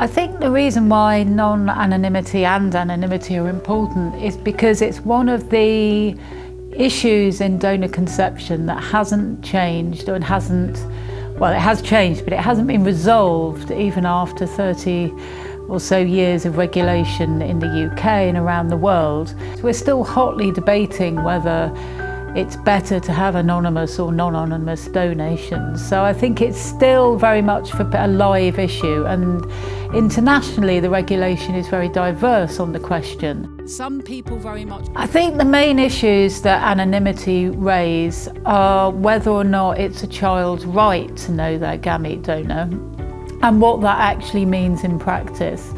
I think the reason why non-anonymity and anonymity are important is because it's one of the issues in donor conception that hasn't changed, or it has changed, but it hasn't been resolved even after 30 or so years of regulation in the UK and around the world. We're still hotly debating whether it's better to have anonymous or non-anonymous donations. So I think it's still very much a live issue, and internationally the regulation is very diverse on the question. Some people very much... I think the main issues that anonymity raise are whether or not it's a child's right to know their gamete donor and what that actually means in practice.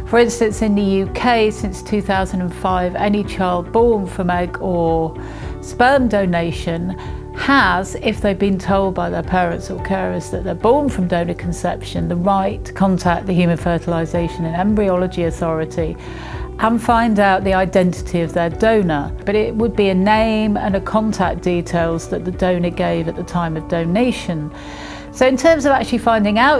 For instance, in the UK, since 2005, any child born from egg or sperm donation has, if they've been told by their parents or carers that they're born from donor conception, the right to contact the Human Fertilisation and Embryology Authority and find out the identity of their donor. But it would be a name and a contact details that the donor gave at the time of donation. So in terms of actually finding out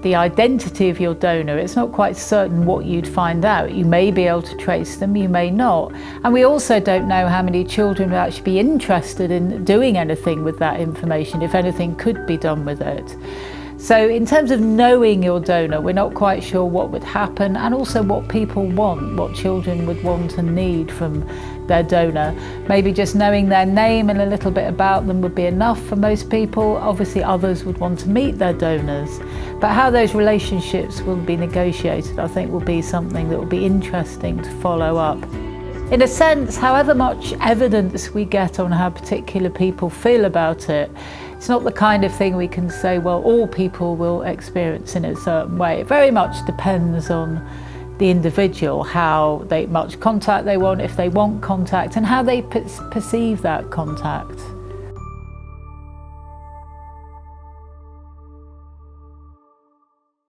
the identity of your donor, it's not quite certain what you'd find out. You may be able to trace them, you may not. And we also don't know how many children would actually be interested in doing anything with that information, if anything could be done with it. So in terms of knowing your donor, we're not quite sure what would happen, and also what people want, what children would want and need from their donor. Maybe just knowing their name and a little bit about them would be enough for most people. Obviously others would want to meet their donors. But how those relationships will be negotiated, I think, will be something that will be interesting to follow up. In a sense, however much evidence we get on how particular people feel about it, it's not the kind of thing we can say, well, all people will experience in a certain way. It very much depends on the individual, how much contact they want, if they want contact, and how they perceive that contact.